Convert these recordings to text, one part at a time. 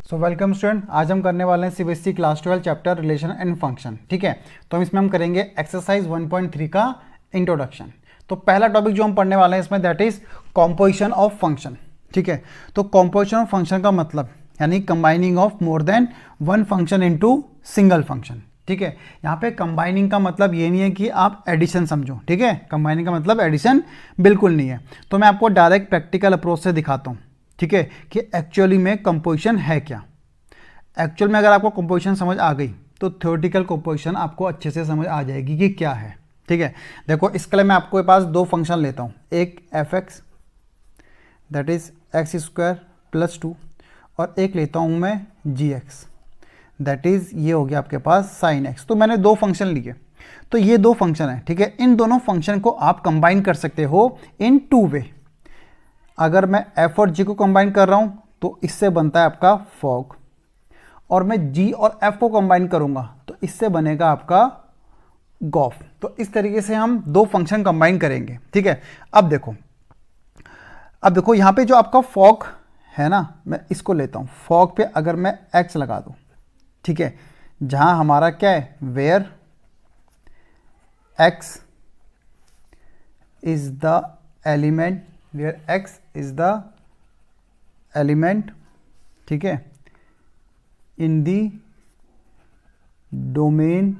So welcome student, आज हम करने वाले हैं CBSE class 12 chapter relation and function. ठीक है, तो इसमें हम करेंगे एक्सरसाइज 1.3 का इंट्रोडक्शन। तो पहला टॉपिक जो हम पढ़ने वाले हैं इसमें that is composition of function. ठीक है, तो कॉम्पोजिशन ऑफ फंक्शन का मतलब यानी combining of more than one function into single function. ठीक है, यहाँ पे कंबाइनिंग का मतलब ये नहीं है कि आप एडिशन समझो। ठीक है, कंबाइनिंग का मतलब एडिशन बिल्कुल नहीं है। तो मैं आपको डायरेक्ट प्रैक्टिकल अप्रोच से दिखाता हूँ। ठीक है, कि एक्चुअली में कंपोजिशन है क्या। एक्चुअल में अगर आपको कंपोजिशन समझ आ गई तो थ्योरेटिकल कंपोजिशन आपको अच्छे से समझ आ जाएगी कि क्या है। ठीक है, देखो इसके लिए मैं आपके पास दो फंक्शन लेता हूँ, एक F x that is x square plus 2 और एक लेता हूँ मैं जी एक्स दैट इज ये हो गया आपके पास साइन एक्स। तो मैंने दो फंक्शन लिए, तो ये दो फंक्शन है। ठीक है, इन दोनों फंक्शन को आप कंबाइन कर सकते हो इन टू वे। अगर मैं एफ और जी को कंबाइन कर रहा हूं तो इससे बनता है आपका फॉग, और मैं जी और एफ को कंबाइन करूंगा तो इससे बनेगा आपका गॉफ। तो इस तरीके से हम दो फंक्शन कंबाइन करेंगे। ठीक है, अब देखो यहां पे जो आपका फॉग है ना, मैं इसको लेता हूं। फॉग पे अगर मैं एक्स लगा दूं, ठीक है, जहां हमारा क्या है, where X is the element, where X is the element, ठीक है, in the domain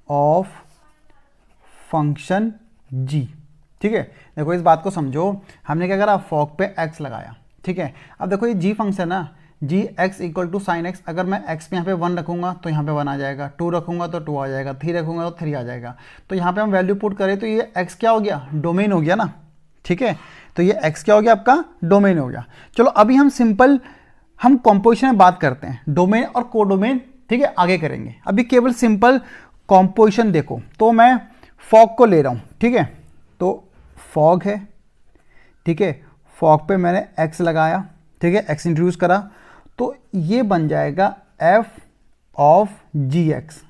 of function G. ठीक है, देखो इस बात को समझो, हमने क्या करा, फॉग पे एक्स लगाया। ठीक है, अब देखो ये जी फंक्शन है, G X equal to sine X. अगर मैं एक्स पे यहाँ पे 1 रखूंगा तो यहाँ पे 1 आ जाएगा, 2 रखूंगा तो 2 आ जाएगा, 3 रखूंगा तो 3 आ जाएगा। तो यहाँ पे हम वैल्यू पुट करें तो ये एक्स क्या हो गया, डोमेन हो गया ना। ठीक है, तो ये एक्स क्या हो गया, आपका डोमेन हो गया। चलो अभी हम कॉम्पोजिशन में बात करते हैं, डोमेन और कोडोमेन ठीक है आगे करेंगे। अभी केवल सिंपल कॉम्पोजिशन देखो, तो मैं फॉग को ले रहा हूं। ठीक है, तो फॉग है, ठीक है, फॉग पे मैंने एक्स लगाया, ठीक है, एक्स इंट्रोड्यूस करा, तो ये बन जाएगा एफ ऑफ जी एक्स।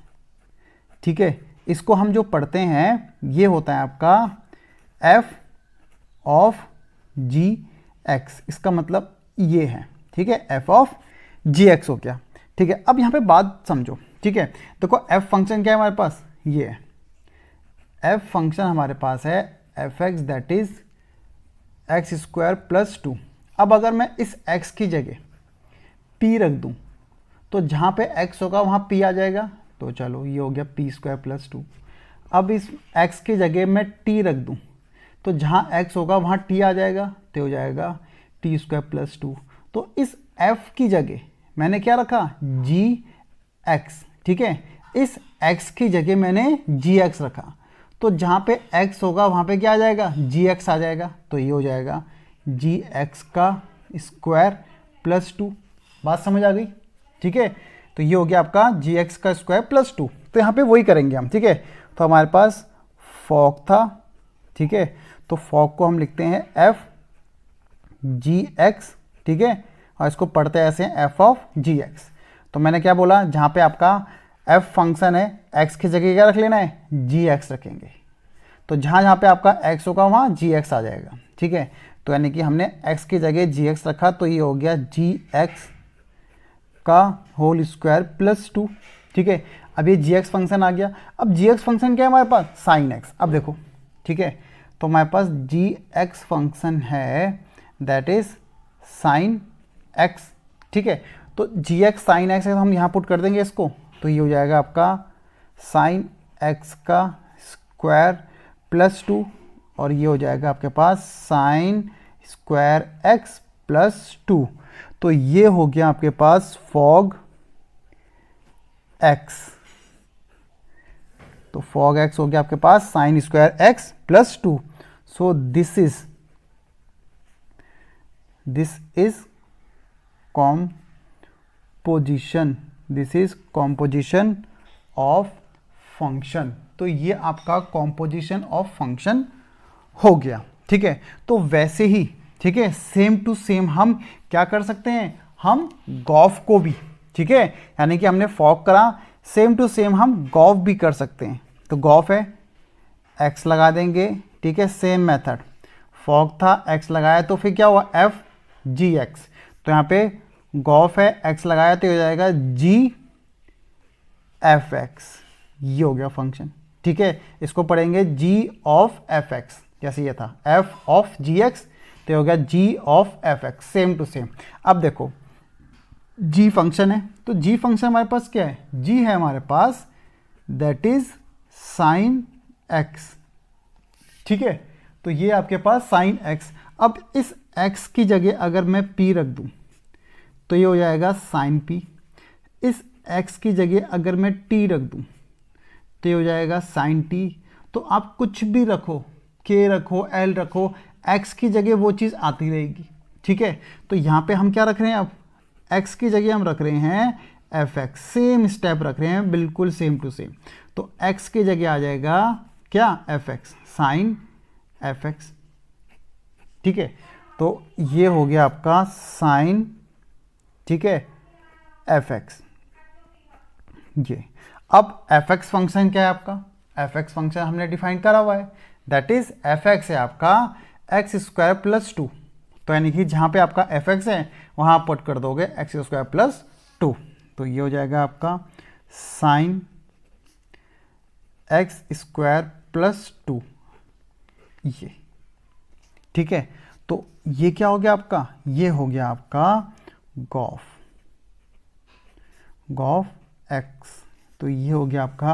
ठीक है, इसको हम जो पढ़ते हैं ये होता है आपका एफ ऑफ जी एक्स। इसका मतलब ये है, ठीक है, एफ ऑफ जी एक्स हो गया। ठीक है, अब यहां पे बात समझो। ठीक है, देखो एफ फंक्शन क्या है हमारे पास, ये है एफ फंक्शन हमारे पास है F x that is x square plus 2। अब अगर मैं इस एक्स की जगह पी रख दूं तो जहां पे एक्स होगा वहां पी आ जाएगा, तो चलो ये हो गया पी स्क्वायर प्लस 2। अब इस एक्स की जगह मैं टी रख दूं तो जहां एक्स होगा वहां टी आ जाएगा, तो हो जाएगा टी स्क्वायर प्लस 2। तो इस एफ की जगह मैंने क्या रखा, जी एक्स। ठीक है, इस एक्स की जगह मैंने जी एक्स रखा, तो जहां पे एक्स होगा वहां पे क्या आ जाएगा, जी एक्स आ जाएगा। तो ये हो जाएगा जी एक्स का स्क्वायर प्लस 2। बात समझ आ गई। ठीक है, तो ये हो गया आपका जी एक्स का स्क्वायर प्लस 2। तो यहाँ पे वही करेंगे हम। ठीक है, तो हमारे पास फॉग था, ठीक है, तो फॉग को हम लिखते हैं एफ जी एक्स। ठीक है, और इसको पढ़ते ऐसे हैं एफ ऑफ जी एक्स। तो मैंने क्या बोला, जहाँ पे आपका एफ फंक्शन है एक्स की जगह क्या रख लेना है, जी एक्स रखेंगे, तो जहाँ जहाँ पे आपका एक्स होगा वहाँ जी एक्स आ जाएगा। ठीक है, तो यानी कि हमने एक्स की जगह जी एक्स रखा, तो ये हो गया जी एक्स का होल स्क्वायर प्लस 2। ठीक है, अब ये जी एक्स फंक्शन आ गया। अब जी एक्स फंक्शन क्या है हमारे पास, साइन एक्स। अब देखो, ठीक है, तो हमारे पास जी एक्स फंक्शन है दैट इज साइन एक्स। ठीक है, तो जी एक्स साइन एक्स है, तो हम यहाँ पुट कर देंगे इसको, तो ये हो जाएगा आपका साइन एक्स का स्क्वायर प्लस 2, और ये हो जाएगा आपके पास साइन स्क्वायर एक्स प्लस 2। तो ये हो गया आपके पास फॉग एक्स। तो फॉग एक्स हो गया आपके पास sine square x plus 2। So this is composition of function. तो ये आपका कॉम्पोजिशन ऑफ फंक्शन हो गया। ठीक है, तो वैसे ही ठीक है सेम टू सेम हम क्या कर सकते हैं, हम गॉफ को भी, ठीक है, यानी कि हमने फॉग करा, सेम टू सेम हम गॉफ भी कर सकते हैं। तो गॉफ है एक्स लगा देंगे, ठीक है, सेम मेथड। फॉग था एक्स लगाया तो फिर क्या हुआ एफ जी एक्स, तो यहाँ पे गॉफ है, एक्स लगाया तो हो जाएगा जी एफ एक्स, ये हो गया फंक्शन। ठीक है, इसको पढ़ेंगे जी ऑफ एफ एक्स, जैसे ये था एफ ऑफ जी एक्स, तो हो गया g of f x, same to same. अब देखो जी फंक्शन है, तो जी फंक्शन हमारे पास क्या है, जी है हमारे पास दैट इज साइन एक्स। ठीक है, तो ये आपके पास साइन एक्स। अब इस एक्स की जगह अगर मैं पी रख दूं तो ये हो जाएगा साइन पी। इस एक्स की जगह अगर मैं टी रख दूं तो ये हो जाएगा साइन टी। तो आप कुछ भी रखो, के रखो, एल रखो, एक्स की जगह वो चीज़ आती रहेगी। ठीक है, तो यहाँ पे हम क्या रख रहे हैं, अब एक्स की जगह हम रख रहे हैं एफ एक्स, सेम स्टेप रख रहे हैं, बिल्कुल सेम टू सेम। तो एक्स की जगह आ जाएगा क्या, f x, sine f x. ठीक है, तो ये हो गया आपका साइन, ठीक है, एफ एक्स। ये अब एफ एक्स फंक्शन क्या है आपका, एफ एक्स फंक्शन हमने डिफाइन करा हुआ है, दैट इज एफ एक्स है आपका एक्स स्क्वायर प्लस टू। तो यानी कि जहाँ पे आपका एफ एक्स है वहाँ आप पुट कर दोगे एक्स स्क्वायर प्लस टू, तो ये हो जाएगा आपका sine x square plus two, ये। ठीक है, तो ये क्या हो गया आपका, ये हो गया आपका गॉफ, गॉफ एक्स। तो ये हो गया आपका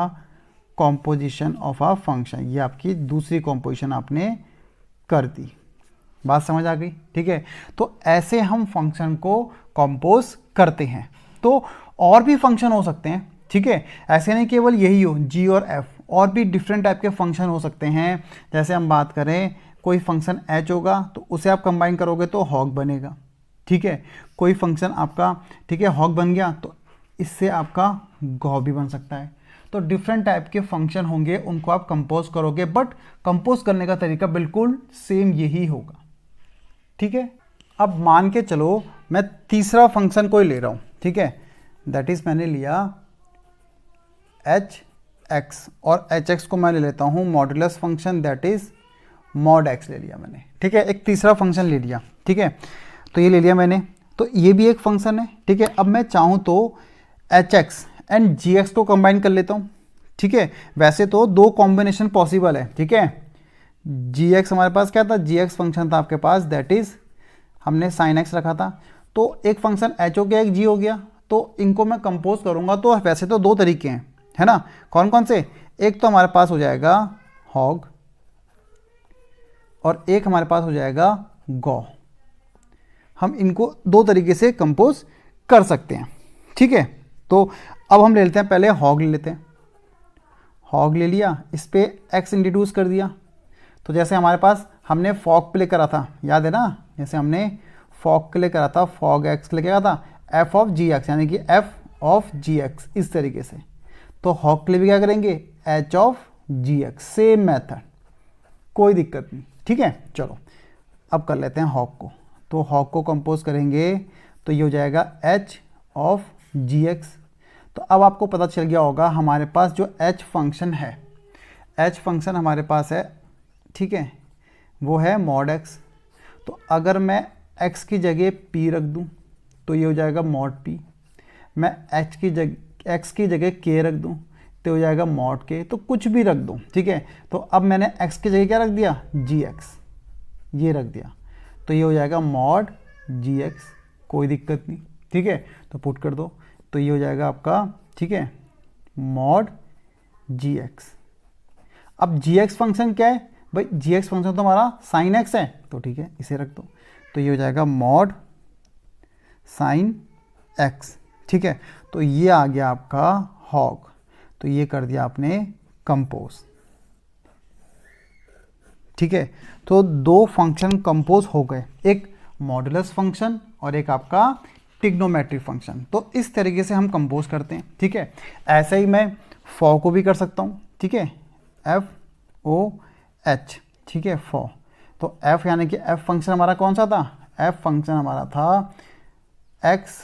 कॉम्पोजिशन ऑफ अ फंक्शन, ये आपकी दूसरी कॉम्पोजिशन आपने कर दी। बात समझ आ गई। ठीक है, तो ऐसे हम फंक्शन को कंपोज करते हैं। तो और भी फंक्शन हो सकते हैं। ठीक है, ऐसे नहीं केवल यही हो जी और एफ, और भी डिफरेंट टाइप के फंक्शन हो सकते हैं। जैसे हम बात करें, कोई फंक्शन एच होगा तो उसे आप कंबाइन करोगे तो हॉग बनेगा। ठीक है, कोई फंक्शन आपका, ठीक है, हॉग बन गया तो इससे आपका गॉ भी बन सकता है। तो डिफरेंट टाइप के फंक्शन होंगे, उनको आप कंपोज करोगे, बट कंपोज करने का तरीका बिल्कुल सेम यही होगा। ठीक है, अब मान के चलो मैं तीसरा फंक्शन कोई ले रहा हूं। ठीक है, दैट इज मैंने लिया एच एक्स, और एच एक्स को मैं ले लेता हूं modulus function, that is mod x ले लिया मैंने। ठीक है, एक तीसरा फंक्शन ले लिया। ठीक है, तो ये ले लिया मैंने, तो ये भी एक फंक्शन है। ठीक है, अब मैं चाहूँ तो h x and g x को कंबाइन कर लेता हूँ। ठीक है, वैसे तो दो कॉम्बिनेशन पॉसिबल है। ठीक है, जी एक्स हमारे पास क्या था, जी एक्स फंक्शन था आपके पास, दैट इज हमने साइन एक्स रखा था। तो एक फंक्शन एच हो गया, एक जी हो गया, तो इनको मैं कंपोज करूंगा तो वैसे तो दो तरीके हैं, है ना। कौन कौन से, एक तो हमारे पास हो जाएगा हॉग और एक हमारे पास हो जाएगा गॉ। हम इनको दो तरीके से कंपोज कर सकते हैं। ठीक है, तो अब हम ले लेते हैं, पहले हॉग ले लेते हैं। हॉग ले लिया, इस पे एक्स इंट्रोड्यूस कर दिया। तो जैसे हमारे पास हमने फॉग प्ले करा था, याद है ना, जैसे हमने फॉग प्ले करा था, फॉग एक्स लेके आया था एफ ऑफ जी एक्स, यानी कि एफ ऑफ जी एक्स, इस तरीके से। तो हॉग के लिए भी क्या करेंगे, h of g x, same method, कोई दिक्कत नहीं। ठीक है, चलो अब कर लेते हैं हॉग को। तो हॉग को कंपोज करेंगे तो ये हो जाएगा एच ऑफ जी एक्स। तो अब आपको पता चल गया होगा हमारे पास जो एच फंक्शन है, एच फंक्शन हमारे पास है, ठीक है, वो है मॉड एक्स। तो अगर मैं एक्स की जगह पी रख दूं तो ये हो जाएगा मॉड पी। मैं एक्स की जगह के रख दूं तो हो जाएगा मॉड के। तो कुछ भी रख दूं, ठीक है। तो अब मैंने एक्स की जगह क्या रख दिया, जी एक्स, ये रख दिया, तो ये हो जाएगा मॉड जी एक्स, कोई दिक्कत नहीं। ठीक है, तो पुट कर दो, तो ये हो जाएगा आपका, ठीक है, मॉड जी एक्स। अब जी एक्स फंक्शन क्या है भाई, जी एक्स फंक्शन तो हमारा साइन एक्स है, तो ठीक है इसे रख दो, तो ये हो जाएगा मॉड साइन एक्स। ठीक है, तो ये आ गया आपका हॉग। तो ये कर दिया आपने कंपोज। ठीक है, तो दो फंक्शन कंपोज हो गए, एक मॉडुलस फंक्शन और एक आपका ट्रिग्नोमेट्रिक फंक्शन। तो इस तरीके से हम कंपोज करते हैं। ठीक है, ऐसे ही मैं फॉ को भी कर सकता हूँ। ठीक है, एफ ओ एच, ठीक है, फॉ। तो एफ यानी कि एफ फंक्शन हमारा कौन सा था, एफ फंक्शन हमारा था एक्स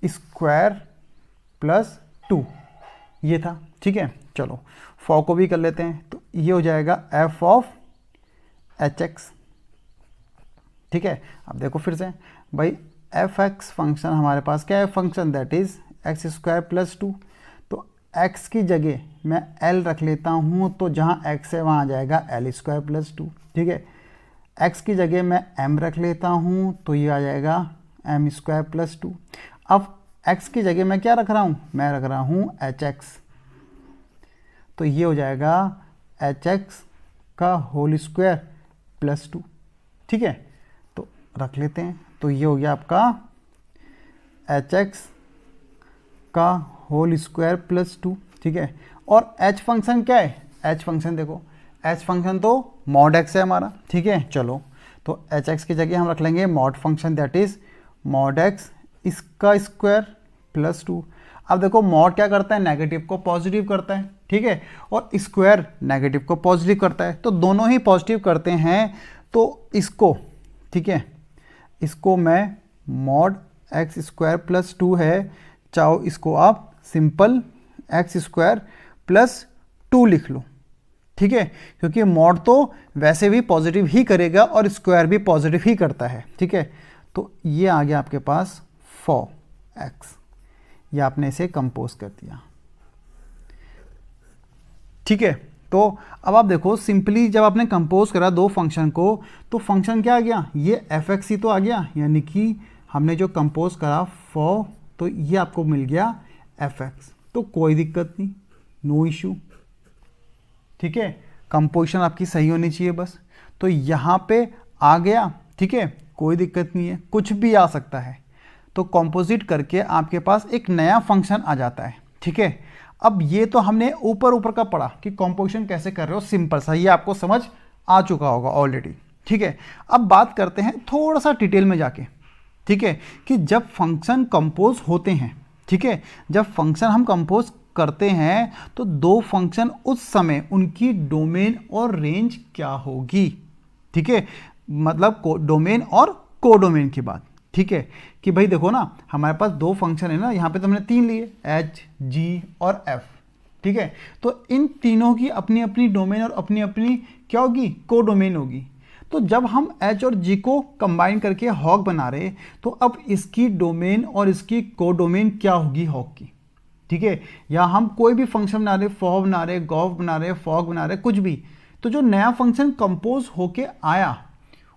स्क्वायर प्लस 2, ये था। ठीक है, चलो फॉ को भी कर लेते हैं, तो ये हो जाएगा एफ ऑफ एच एक्स। ठीक है, अब देखो फिर से भाई, एफ एक्स फंक्शन हमारे पास क्या है function, that is x square plus 2। तो x की जगह मैं l रख लेता हूँ, तो जहाँ x है वहाँ आ जाएगा एल स्क्वायर प्लस 2। ठीक है, x की जगह मैं m रख लेता हूँ, तो ये आ जाएगा m स्क्वायर प्लस 2। अब x की जगह मैं क्या रख रहा हूँ, मैं रख रहा हूँ hx, तो ये हो जाएगा hx का होल स्क्वायर प्लस 2। ठीक है, तो रख लेते हैं, तो ये हो गया आपका hx का होल स्क्वायर प्लस 2। ठीक है, और h फंक्शन क्या है, h फंक्शन देखो, h फंक्शन तो मॉड x है हमारा। ठीक है, चलो तो hx की जगह हम रख लेंगे mod function, that is mod x इसका स्क्वायर प्लस 2। अब देखो मॉड क्या करता है, नेगेटिव को पॉजिटिव करता है। ठीक है, और स्क्वायर नेगेटिव को पॉजिटिव करता है, तो दोनों ही पॉजिटिव करते हैं, तो इसको, ठीक है, इसको मैं मॉड एक्स स्क्वायर प्लस 2 है, चाहो इसको आप सिंपल एक्स स्क्वायर प्लस 2 लिख लो। ठीक है, क्योंकि मॉड तो वैसे भी पॉजिटिव ही करेगा और स्क्वायर भी पॉजिटिव ही करता है। ठीक है, तो ये आ गया आपके पास 4x, ये आपने इसे कंपोज कर दिया। ठीक है, तो अब आप देखो सिंपली जब आपने कंपोज करा दो फंक्शन को, तो फंक्शन क्या आ गया, ये एफ एक्स ही तो आ गया, यानी कि हमने जो कंपोज करा 4, तो ये आपको मिल गया एफ एक्स। तो कोई दिक्कत नहीं, नो इशू। ठीक है, कंपोजिशन आपकी सही होनी चाहिए बस। तो यहाँ पे आ गया, ठीक है, कोई दिक्कत नहीं है, कुछ भी आ सकता है। तो कंपोजिट करके आपके पास एक नया फंक्शन आ जाता है। ठीक है, अब ये तो हमने ऊपर ऊपर का पढ़ा कि कंपोजिशन कैसे कर रहे हो, सिंपल सा, ये आपको समझ आ चुका होगा ऑलरेडी। ठीक है, अब बात करते हैं थोड़ा सा डिटेल में जाके। ठीक है, कि जब फंक्शन कंपोज होते हैं, ठीक है, जब फंक्शन हम कंपोज करते हैं, तो दो फंक्शन उस समय उनकी डोमेन और रेंज क्या होगी। ठीक है, मतलब डोमेन और कोडोमेन की बात। ठीक है, कि भाई देखो ना, हमारे पास दो फंक्शन है ना, यहाँ पे तो हमने 3 लिए, h, g और f। ठीक है, तो इन तीनों की अपनी अपनी डोमेन और अपनी अपनी क्या होगी, कोडोमेन होगी। तो जब हम h और g को कंबाइन करके हॉग बना रहे, तो अब इसकी डोमेन और इसकी कोडोमेन क्या होगी हॉग की। ठीक है, या हम कोई भी फंक्शन बना रहे, फॉ बना रहे, गॉफ बना रहे, फॉग बना रहे, कुछ भी, तो जो नया फंक्शन कंपोज होके आया,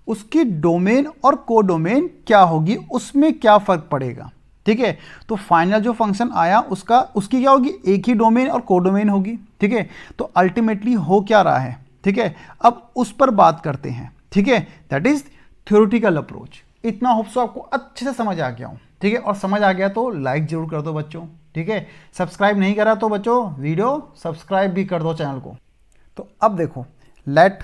उसकी डोमेन और कोडोमेन क्या होगी, उसमें क्या फर्क पड़ेगा। ठीक है, तो फाइनल जो फंक्शन आया उसकी क्या होगी, एक ही डोमेन और कोडोमेन होगी। ठीक है, तो अल्टीमेटली हो क्या रहा है। ठीक है, अब उस पर बात करते हैं। ठीक है, दैट इज थ्योरेटिकल अप्रोच। इतना होप सो आपको अच्छे से समझ आ गया हूं। ठीक है, और समझ आ गया तो लाइक जरूर कर दो बच्चों। ठीक है, सब्सक्राइब नहीं करा तो बच्चों वीडियो सब्सक्राइब भी कर दो चैनल को। तो अब देखो, लेट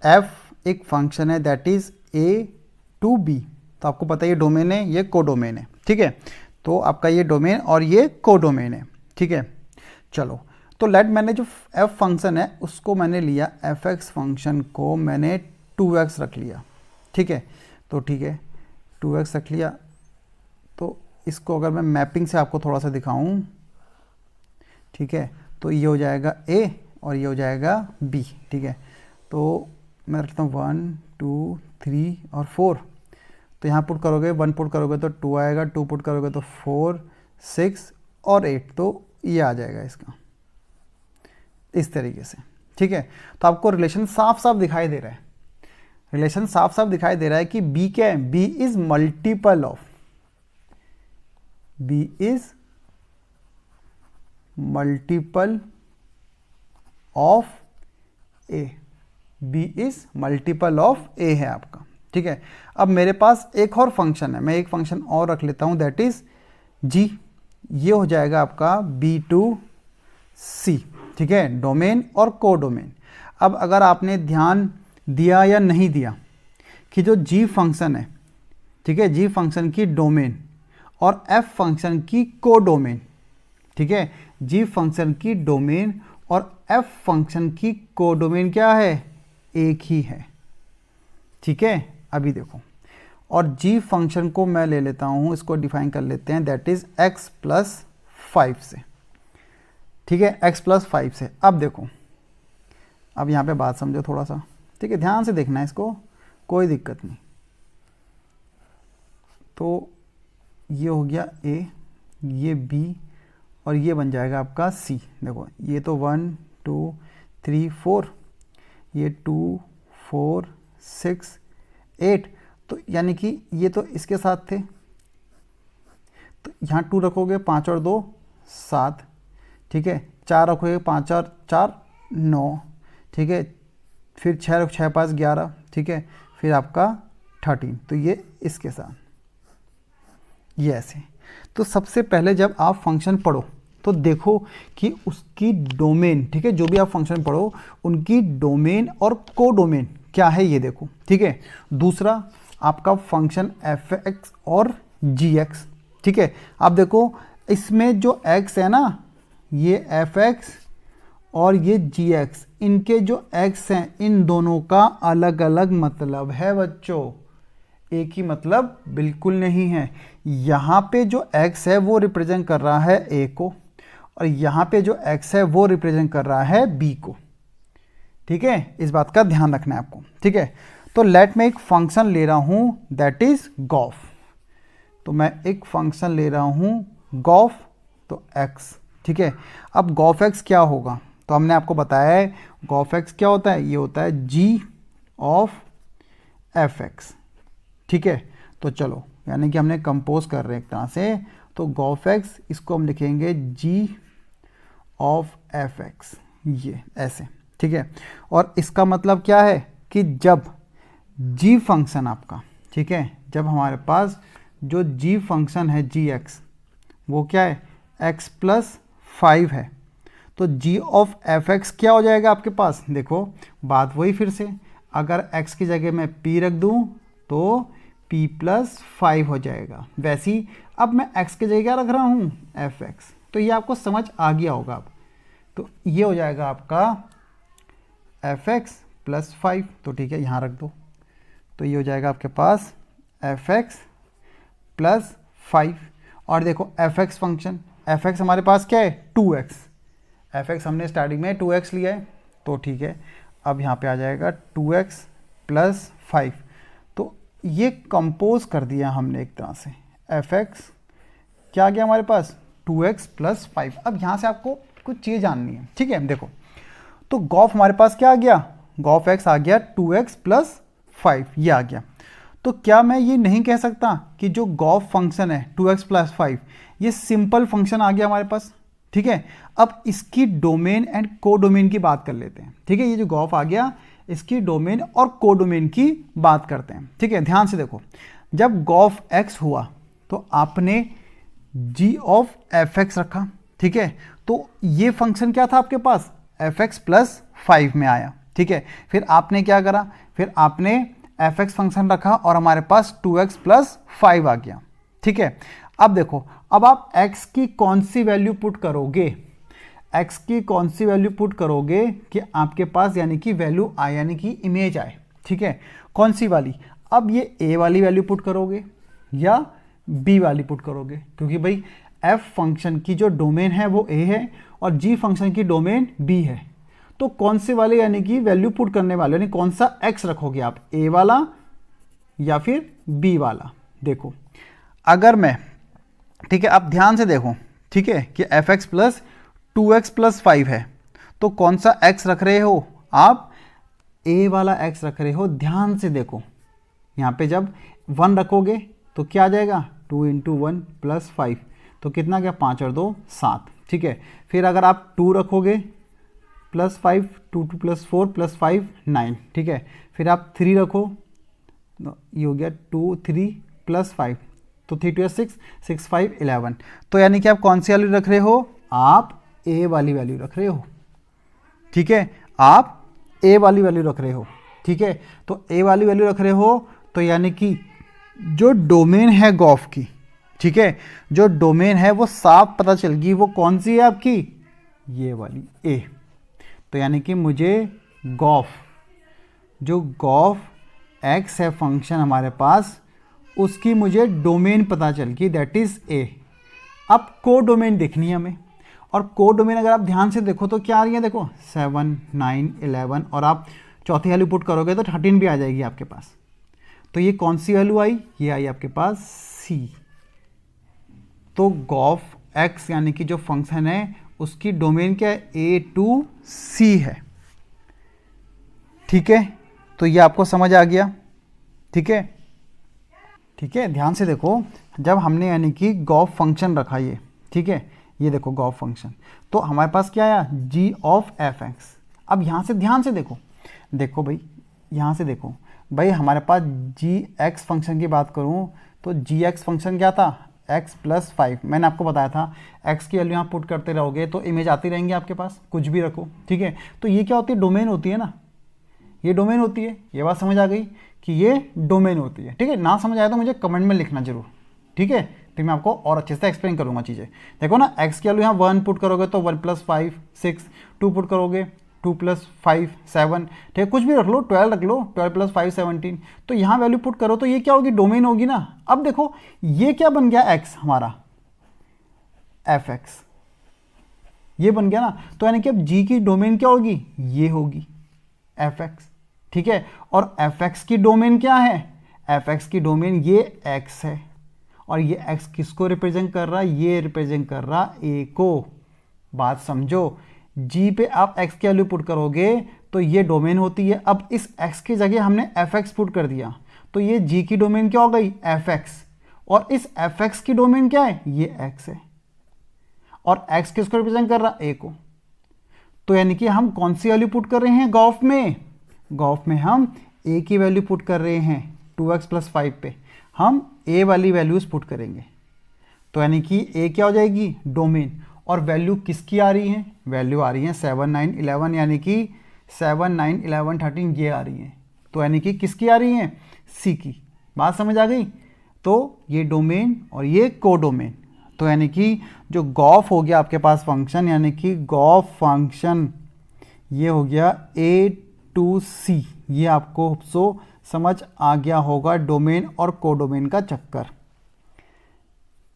f एक फंक्शन है, that is a to b। तो आपको पता है ये डोमेन है, ये कोडोमेन है। ठीक है, तो आपका ये डोमेन और ये कोडोमेन है। ठीक है, चलो, तो लेट मैंने जो f फंक्शन है उसको मैंने लिया, fx फंक्शन को मैंने 2x रख लिया। ठीक है, तो ठीक है 2x रख लिया। तो इसको अगर मैं मैपिंग से आपको थोड़ा सा दिखाऊं, ठीक है, तो ये हो जाएगा a और ये हो जाएगा b। ठीक है, तो मैं रखता हूँ 1 2 3 और 4। तो यहाँ पुट करोगे, 1 पुट करोगे तो 2 आएगा, 2 पुट करोगे तो 4 6 और 8, तो ये आ जाएगा इसका इस तरीके से। ठीक है, तो आपको रिलेशन साफ साफ दिखाई दे रहा है, रिलेशन साफ साफ दिखाई दे रहा है कि b क्या है, b is multiple of, b is multiple of a, b is multiple of a है आपका। ठीक है, अब मेरे पास एक और फंक्शन है, मैं एक फंक्शन और रख लेता हूं, दैट इज g। ये हो जाएगा आपका b टू c। ठीक है, डोमेन और कोडोमेन। अब अगर आपने ध्यान दिया या नहीं दिया कि जो g फंक्शन है, ठीक है, g फंक्शन की डोमेन और f फंक्शन की कोडोमेन, ठीक है, g फंक्शन की डोमेन और f फंक्शन की कोडोमेन क्या है, एक ही है। ठीक है, अभी देखो, और g फंक्शन को मैं ले लेता हूं, इसको डिफाइन कर लेते हैं, दैट इज x प्लस 5 से। ठीक है, x प्लस 5 से। अब देखो, अब यहाँ पे बात समझो थोड़ा सा। ठीक है, ध्यान से देखना है इसको, कोई दिक्कत नहीं। तो ये हो गया ए, ये बी, और ये बन जाएगा आपका सी। देखो ये तो 1 2 3 4, ये 2 4 6 8, तो यानी कि ये तो इसके साथ थे, तो यहाँ 2 रखोगे, 5 और 2 7, ठीक है, 4 रखोगे, 5 और 4 9, ठीक है, फिर 6 6 5 11, ठीक है, फिर आपका 13, तो ये इसके साथ, ये ऐसे। तो सबसे पहले जब आप फंक्शन पढ़ो तो देखो कि उसकी डोमेन, ठीक है, जो भी आप फंक्शन पढ़ो उनकी डोमेन और को डोमेन क्या है ये देखो, ठीक है। दूसरा आपका फंक्शन एफ एक्स और जी एक्स, ठीक है। आप देखो इसमें जो एक्स है ना, ये एफ एक्स और ये जी एक्स, इनके जो एक्स हैं इन दोनों का अलग अलग मतलब है बच्चों, एक ही मतलब बिल्कुल नहीं है। यहाँ पे जो x है वो रिप्रेजेंट कर रहा है a को, और यहाँ पे जो x है वो रिप्रेजेंट कर रहा है b को, ठीक है। इस बात का ध्यान रखना है आपको, ठीक है। तो लेट मैं एक फंक्शन ले रहा हूँ दैट इज गॉफ, तो मैं एक फंक्शन ले रहा हूँ गॉफ, तो x, ठीक है। अब गॉफ x क्या होगा, तो हमने आपको बताया है गॉफ x क्या होता है, ये होता है g ऑफ एफ एक्स, ठीक है। तो चलो यानी कि हमने कंपोज कर रहे हैं एक तरह से, तो गॉफ एक्स इसको हम लिखेंगे g ऑफ एफ एक्स, ये ऐसे, ठीक है। और इसका मतलब क्या है कि जब g फंक्शन आपका, ठीक है, जब हमारे पास जो g फंक्शन है जी एक्स वो क्या है x प्लस 5 है, तो g ऑफ एफ एक्स क्या हो जाएगा आपके पास, देखो बात वही फिर से, अगर x की जगह मैं p रख दूं तो p प्लस 5 हो जाएगा। वैसे ही अब मैं x की जगह क्या रख रहा हूँ एफ एक्स, तो ये आपको समझ आ गया होगा अब, तो ये हो जाएगा आपका एफ एक्स प्लस 5, तो ठीक है यहाँ रख दो, तो ये हो जाएगा आपके पास एफ एक्स प्लस 5। और देखो F x function, F x हमारे पास क्या है 2x, एफ एक्स हमने स्टार्टिंग में 2x लिया है, तो ठीक है अब यहाँ पे आ जाएगा 2x प्लस 5, तो ये कंपोज कर दिया हमने एक तरह से, एफ एक्स क्या आ गया हमारे पास 2x प्लस 5। अब यहाँ से आपको कुछ चीज़ जाननी है, ठीक है। देखो तो गॉफ हमारे पास क्या आ गया, गॉफ x आ गया 2x प्लस 5, ये आ गया। तो क्या मैं ये नहीं कह सकता कि जो गॉफ फंक्शन है 2x प्लस 5 ये सिंपल फंक्शन आ गया हमारे पास, ठीक है। अब इसकी डोमेन एंड को डोमेन की बात कर लेते हैं, ठीक है। ये जो गॉफ आ गया इसकी डोमेन और को डोमेन की बात करते हैं, ठीक है। ध्यान से देखो, जब गॉफ x हुआ तो आपने g ऑफ एफ एक्स रखा, ठीक है, तो ये फंक्शन क्या था आपके पास एफ एक्स प्लस 5 में आया, ठीक है। फिर आपने क्या करा, फिर आपने एफ एक्स फंक्शन रखा और हमारे पास 2x प्लस 5 आ गया, ठीक है। अब देखो, अब आप x की कौन सी वैल्यू पुट करोगे, x की कौन सी वैल्यू पुट करोगे कि आपके पास यानी कि वैल्यू आए, यानी कि इमेज आए, ठीक है। कौन सी वाली, अब ये a वाली वैल्यू पुट करोगे या b वाली पुट करोगे, क्योंकि भाई f फंक्शन की जो डोमेन है वो a है और g फंक्शन की डोमेन b है, तो कौन से वाले यानी कि वैल्यू पुट करने वाले, यानी कौन सा x रखोगे आप, a वाला या फिर b वाला। देखो अगर मैं, ठीक है, आप ध्यान से देखो, ठीक है, कि F x plus 2x plus 5 है, तो कौन सा x रख रहे हो आप, a वाला x रख रहे हो। ध्यान से देखो यहाँ पे जब 1 रखोगे तो क्या आ जाएगा 2 इंटू 1 प्लस 5, तो कितना गया 5 और 2 7, ठीक है। फिर अगर आप 2 रखोगे प्लस 5, 2 2 प्लस 4 प्लस 5 9, ठीक है। फिर आप 3 रखो, ये हो गया 2 3 प्लस 5, तो 3 2 6 6 5 11, तो यानी कि आप कौन सी वैल्यू रख रहे हो, आप a वाली वैल्यू रख रहे हो, ठीक है, आप a वाली वैल्यू रख रहे हो, ठीक है। तो a वाली वैल्यू रख रहे हो, तो यानी कि जो डोमेन है गॉफ की, ठीक है, जो डोमेन है वो साफ पता चल गई, वो कौन सी है आपकी, ये वाली a। तो यानी कि मुझे गॉफ, जो गॉफ x है फंक्शन हमारे पास, उसकी मुझे डोमेन पता चल गई, दैट इज a। अब को डोमेन देखनी है हमें, और को डोमेन अगर आप ध्यान से देखो तो क्या आ रही है, देखो 7 9 11, और आप चौथी वैल्यू पुट करोगे तो 13 भी आ जाएगी आपके पास। तो ये कौन सी वैल्यू आई, ये आई आपके पास c सी, तो गॉफ एक्स यानी कि जो फंक्शन है उसकी डोमेन क्या है, ए टू सी है। ठीक है, तो ये आपको समझ आ गया। ठीक है, ठीक है, ध्यान से देखो, जब हमने यानी कि गॉफ फंक्शन रखा ये, ठीक है, ये देखो गॉफ फंक्शन, तो हमारे पास क्या आया, जी ऑफ एफ एक्स। अब यहाँ से ध्यान से देखो, देखो भाई यहाँ से देखो भाई, हमारे पास जी एक्स फंक्शन की बात करूँ तो जी एक्स फंक्शन क्या था, x प्लस 5। मैंने आपको बताया था x की वैल्यू यहाँ पुट करते रहोगे तो इमेज आती रहेंगी आपके पास, कुछ भी रखो। ठीक है, तो ये क्या होती है, डोमेन होती है ना, ये डोमेन होती है। ये बात समझ आ गई कि ये डोमेन होती है। ठीक है, ना समझ आया तो मुझे कमेंट में लिखना जरूर। ठीक है, फिर मैं आपको और अच्छे से एक्सप्लेन करूँगा चीज़ें। देखो ना, x की वैल्यू यहाँ 1 पुट करोगे तो 1 प्लस 5 6, 2 पुट करोगे 2 प्लस 5 7, ठीक है, कुछ भी रख लो, 12 रख लो, 12 प्लस 5 17। तो यहाँ वैल्यू पुट करो तो ये क्या होगी, डोमेन होगी ना। अब देखो ये क्या बन गया, x हमारा एफ एक्स, ये बन गया ना। तो यानी कि अब g की डोमेन क्या होगी, ये होगी एफ एक्स। ठीक है, और एफ एक्स की डोमेन क्या है, एफ एक्स की डोमेन ये x है, और ये x किसको रिप्रेजेंट कर रहा है, ये रिप्रेजेंट कर रहा a को। बात समझो, g पे आप x की वैल्यू पुट करोगे तो ये डोमेन होती है। अब इस x की जगह हमने एफ एक्स पुट कर दिया तो ये g की डोमेन क्या हो गई, एफ एक्स, और इस एफ एक्स की डोमेन क्या है, ये x है, और x किसको रिप्रेजेंट कर रहा, a को। तो यानी कि हम कौन सी वैल्यू पुट कर रहे हैं गॉफ में, गॉफ में हम a की वैल्यू पुट कर रहे हैं 2x प्लस 5 पे हम a वाली वैल्यूज पुट करेंगे। तो यानी कि a क्या हो जाएगी, डोमेन, और वैल्यू किसकी आ रही है, वैल्यू आ रही है 7 9 11, यानी कि 7 9 11 13 ये आ रही है। तो यानी कि किसकी आ रही है, c की। बात समझ आ गई। तो ये डोमेन और ये कोडोमेन। तो यानी कि जो गॉफ हो गया आपके पास फंक्शन, यानी कि गॉफ फंक्शन ये हो गया a टू c। ये आपको सो समझ आ गया होगा डोमेन और कोडोमेन का चक्कर।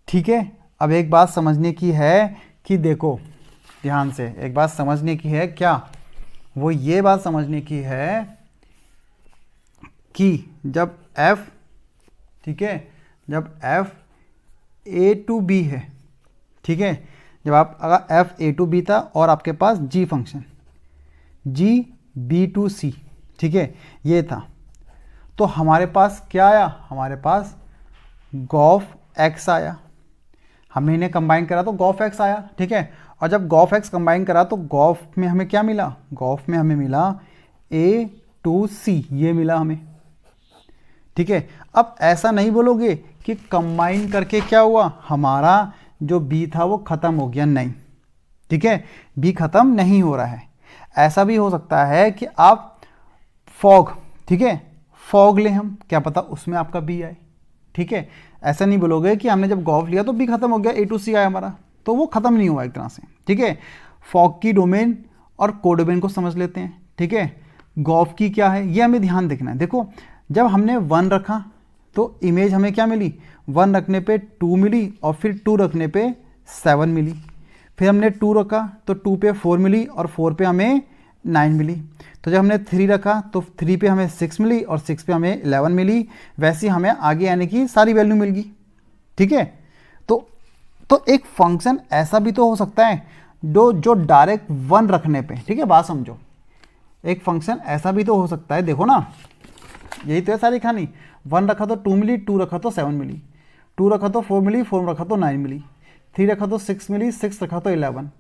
ठीक है, अब एक बात समझने की है कि देखो ध्यान से, एक बात समझने की है, क्या वो ये बात समझने की है कि जब f, ठीक है, जब f a टू b है, ठीक है, जब आप अगर f a टू b था और आपके पास g function g b to c, ठीक है, ये था, तो हमारे पास क्या आया, हमारे पास गॉफ x आया। हमने इन्हें कंबाइन करा तो गॉफ x आया। ठीक है, और जब गॉफ x कंबाइन करा तो गॉफ में हमें क्या मिला, गॉफ में हमें मिला a टू c, ये मिला हमें। ठीक है, अब ऐसा नहीं बोलोगे कि कंबाइन करके क्या हुआ, हमारा जो b था वो ख़त्म हो गया, नहीं। ठीक है, b ख़त्म नहीं हो रहा है। ऐसा भी हो सकता है कि आप फॉग, ठीक है, फॉग ले हम, क्या पता उसमें आपका b आए। ठीक है, ऐसा नहीं बोलोगे कि हमने जब गॉफ लिया तो b खत्म हो गया, a टू c आया हमारा, तो वो खत्म नहीं हुआ एक तरह से। ठीक है, फॉग की डोमेन और कोडोमेन को समझ लेते हैं। ठीक है, गॉफ की क्या है ये हमें ध्यान देखना है। देखो जब हमने 1 रखा तो इमेज हमें क्या मिली, 1 रखने पे 2 मिली, और फिर 2 रखने पे 7 मिली। फिर हमने 2 रखा तो 2 पे 4 मिली, और 4 पे हमें 9 मिली। तो जब हमने 3 रखा तो 3 पे हमें 6 मिली, और 6 पे हमें 11 मिली। वैसे हमें आगे आने की सारी वैल्यू मिल गई। ठीक है, तो एक फंक्शन ऐसा भी तो हो सकता है जो डायरेक्ट 1 रखने पे, ठीक है, बात समझो, एक फंक्शन ऐसा भी तो हो सकता है। देखो ना, यही तो है सारी कहानी। 1 रखा तो 2 मिली, 2 रखा तो 7 मिली, 2 रखा तो 4 मिली, 4 रखा तो 9 मिली, 3 रखा तो 6 मिली, 6 रखा तो 11,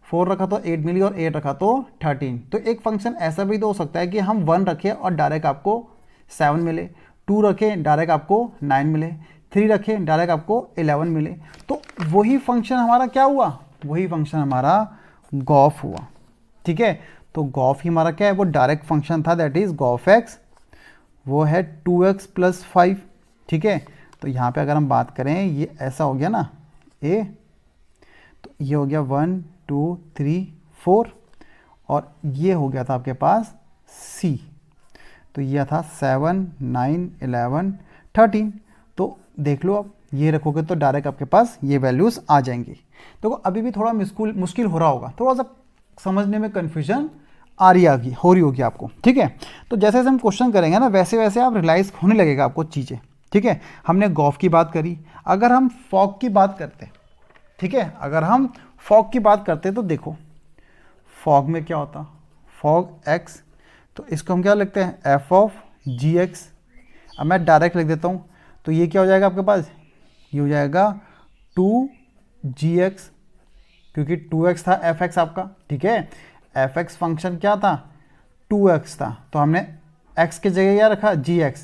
4 रखा तो 8 मिली, और 8 रखा तो 13। तो एक फंक्शन ऐसा भी तो हो सकता है कि हम 1 रखें और डायरेक्ट आपको 7 मिले, 2 रखें डायरेक्ट आपको 9 मिले, 3 रखें डायरेक्ट आपको 11 मिले। तो वही फंक्शन हमारा क्या हुआ, वही फंक्शन हमारा गॉफ हुआ। ठीक है, तो गॉफ ही हमारा क्या है, वो डायरेक्ट फंक्शन था, दैट इज गॉफ एक्स, वो है 2x प्लस 5। ठीक है, तो यहाँ पे अगर हम बात करें, ये ऐसा हो गया ना a, तो ये हो गया 1 2 3 4, और ये हो गया था आपके पास c, तो यह था 7 9 11 13। तो देख लो, अब ये रखोगे तो डायरेक्ट आपके पास ये वैल्यूज़ आ जाएंगी। देखो अभी भी थोड़ा मुश्किल हो रहा होगा, थोड़ा सा समझने में कन्फ्यूजन हो रही होगी आपको। ठीक है, तो जैसे जैसे हम क्वेश्चन करेंगे ना, वैसे वैसे आप रियलाइज़ होने लगेगा आपको चीज़ें। ठीक है, हमने गॉफ की बात करी। अगर हम फॉग की बात करते, ठीक है, अगर हम फॉग की बात करते तो देखो फॉग में क्या होता, फॉग एक्स, तो इसको हम क्या लिखते हैं, एफ ऑफ जी एक्स। अब मैं डायरेक्ट लिख देता हूँ, तो ये क्या हो जाएगा आपके पास, ये हो जाएगा 2gx, क्योंकि 2x था एफ एक्स आपका, ठीक है, एफ एक्स फंक्शन क्या था, 2x था, तो हमने x की जगह क्या रखा, gx,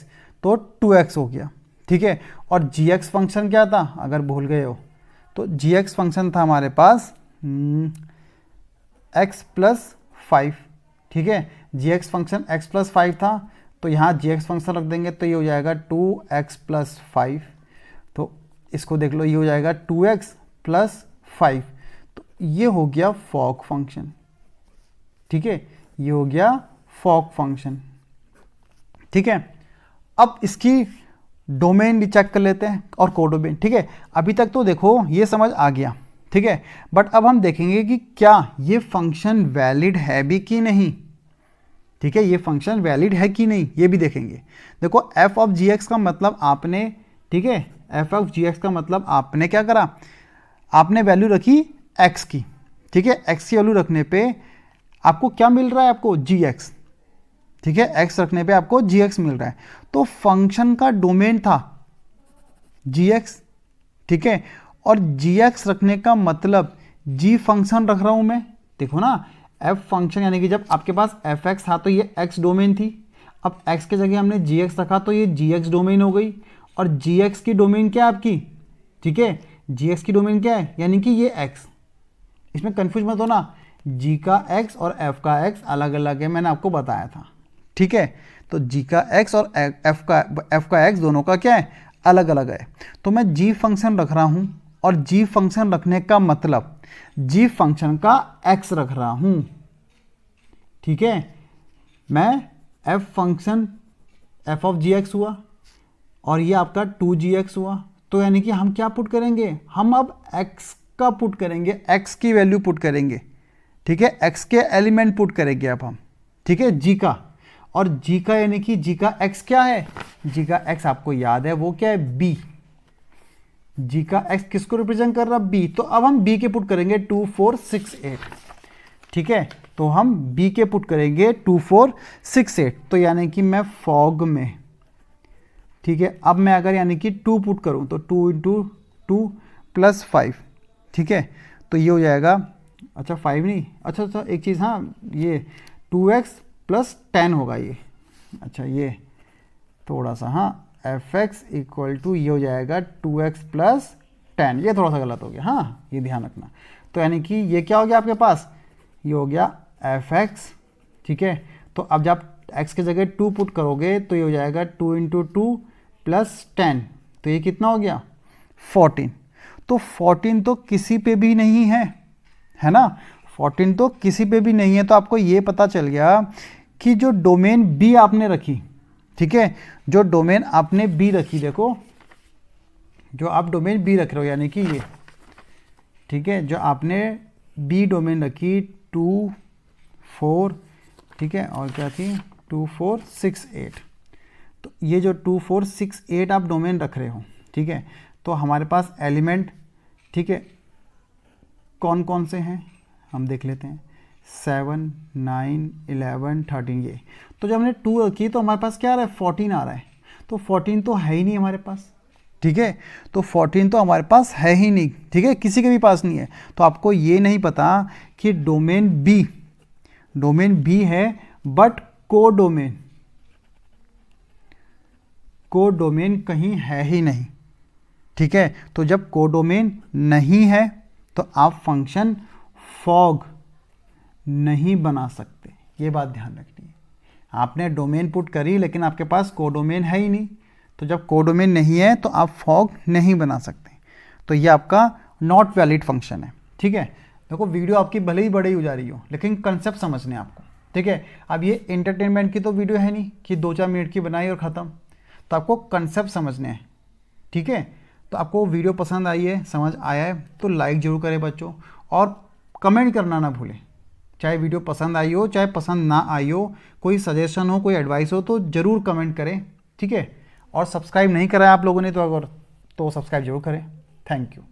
तो 2x हो गया, ठीक है। और gx फंक्शन क्या था, अगर भूल गए हो तो gx फंक्शन था हमारे पास x प्लस 5, ठीक है, gx फंक्शन x प्लस 5 था, तो यहाँ gx फंक्शन रख देंगे तो ये हो जाएगा 2x प्लस 5, तो इसको देख लो, ये हो जाएगा 2x प्लस 5, तो ये हो गया फॉग फंक्शन, ठीक है, ये हो गया फॉग फंक्शन, ठीक है। अब इसकी डोमेन भी चेक कर लेते हैं और कोडोमेन, ठीक है। अभी तक तो देखो ये समझ आ गया, ठीक है, बट अब हम देखेंगे कि क्या ये फंक्शन वैलिड है भी कि नहीं, ठीक है, ये फंक्शन वैलिड है कि नहीं ये भी देखेंगे। देखो एफ ऑफ जी एक्स का मतलब आपने, ठीक है, एफ ऑफ जी एक्स का मतलब आपने क्या करा, आपने वैल्यू रखी एक्स की, ठीक है, एक्स की वैल्यू रखने पे आपको क्या मिल रहा है, आपको जी एक्स, ठीक है, एक्स रखने पे आपको जी एक्स मिल रहा है, तो फंक्शन का डोमेन था जी एक्स, ठीक है, और जी एक्स रखने का मतलब जी फंक्शन रख रहा हूं मैं, देखो ना, एफ फंक्शन यानी कि जब आपके पास एफ एक्स था तो ये एक्स डोमेन थी, अब एक्स की जगह हमने जी एक्स रखा तो ये जी एक्स डोमेन हो गई, और जी एक्स की डोमेन क्या है आपकी, ठीक है, जी एक्स की डोमेन क्या है, यानी कि ये एक्स, इसमें कंफ्यूज मत होना, जी का एक्स और एफ का एक्स अलग अलग है, मैंने आपको बताया था, ठीक है, तो जी का एक्स और एफ का एक्स दोनों का क्या है, अलग अलग है, तो मैं जी फंक्शन रख रहा हूं, और जी फंक्शन रखने का मतलब जी फंक्शन का एक्स रख रहा हूं, ठीक है, मैं f function f of g x हुआ और ये आपका 2gx हुआ, तो यानी कि हम क्या पुट करेंगे, हम अब x का पुट करेंगे, x की वैल्यू पुट करेंगे, ठीक है, x के एलिमेंट पुट करेंगे अब हम, ठीक है, g का, और g का यानी कि g का x क्या है, g का x आपको याद है वो क्या है, b, g का x किसको रिप्रेजेंट कर रहा है, b, तो अब हम b के पुट करेंगे 2 4 6 8, ठीक है, तो हम b के पुट करेंगे 2 4 6 8, तो यानी कि मैं फॉग में, ठीक है, अब मैं अगर यानी कि 2 पुट करूं तो 2 इंटू 2 प्लस 5, ठीक है, तो ये हो जाएगा, अच्छा 5 नहीं, अच्छा एक चीज़, हाँ ये 2x प्लस 10 होगा ये, अच्छा ये थोड़ा सा, हाँ एफ एक्स इक्वल टू ये हो जाएगा 2x प्लस 10, ये थोड़ा सा गलत हो गया, हाँ ये ध्यान रखना, तो यानी कि ये क्या हो गया आपके पास, ये हो गया एफ एक्स, ठीक है, तो अब जब x की जगह 2 पुट करोगे तो ये हो जाएगा 2 इंटू 2 प्लस 10, तो ये कितना हो गया 14, तो 14 तो किसी पे भी नहीं है ना, 14 तो किसी पे भी नहीं है, तो आपको ये पता चल गया कि जो डोमेन बी आपने रखी, ठीक है, जो डोमेन आपने बी रखी, देखो जो आप डोमेन बी रख रहे हो यानी कि ये, ठीक है, जो आपने बी डोमेन रखी 2 4, ठीक है, और क्या थी 2 4 6 8, तो ये जो 2 4 6 8 आप डोमेन रख रहे हो, ठीक है, तो हमारे पास एलिमेंट, ठीक है, कौन कौन से हैं हम देख लेते हैं, 7 9 11 13, ये तो जब हमने 2 रखी तो हमारे पास क्या आ रहा है, 14 आ रहा है, तो 14 तो है ही नहीं हमारे पास, ठीक है, तो 14 तो हमारे पास है ही नहीं, ठीक है, किसी के भी पास नहीं है, तो आपको ये नहीं पता कि डोमेन बी है, बट कोडोमेन कहीं है ही नहीं, ठीक है, तो जब कोडोमेन नहीं है तो आप फंक्शन फॉग नहीं बना सकते, ये बात ध्यान रखनी है, आपने डोमेन पुट करी लेकिन आपके पास कोडोमेन है ही नहीं, तो जब कोडोमेन नहीं है तो आप फॉग नहीं बना सकते, तो ये आपका नॉट वैलिड फंक्शन है, ठीक है। देखो वीडियो आपकी भले ही बड़ी हो जा रही हो लेकिन कंसेप्ट समझने आपको, ठीक है, अब ये एंटरटेनमेंट की तो वीडियो है नहीं कि 2-4 मिनट की बनाई और ख़त्म, तो आपको कंसेप्ट समझने हैं, ठीक है, तो आपको वीडियो पसंद आई है, समझ आया है तो लाइक जरूर करें बच्चों, और कमेंट करना ना भूलें, चाहे वीडियो पसंद आई हो चाहे पसंद ना आई हो, कोई सजेशन हो कोई एडवाइस हो तो ज़रूर कमेंट करें, ठीक है, और सब्सक्राइब नहीं करा है आप लोगों ने तो अगर तो सब्सक्राइब जरूर करें। Thank you.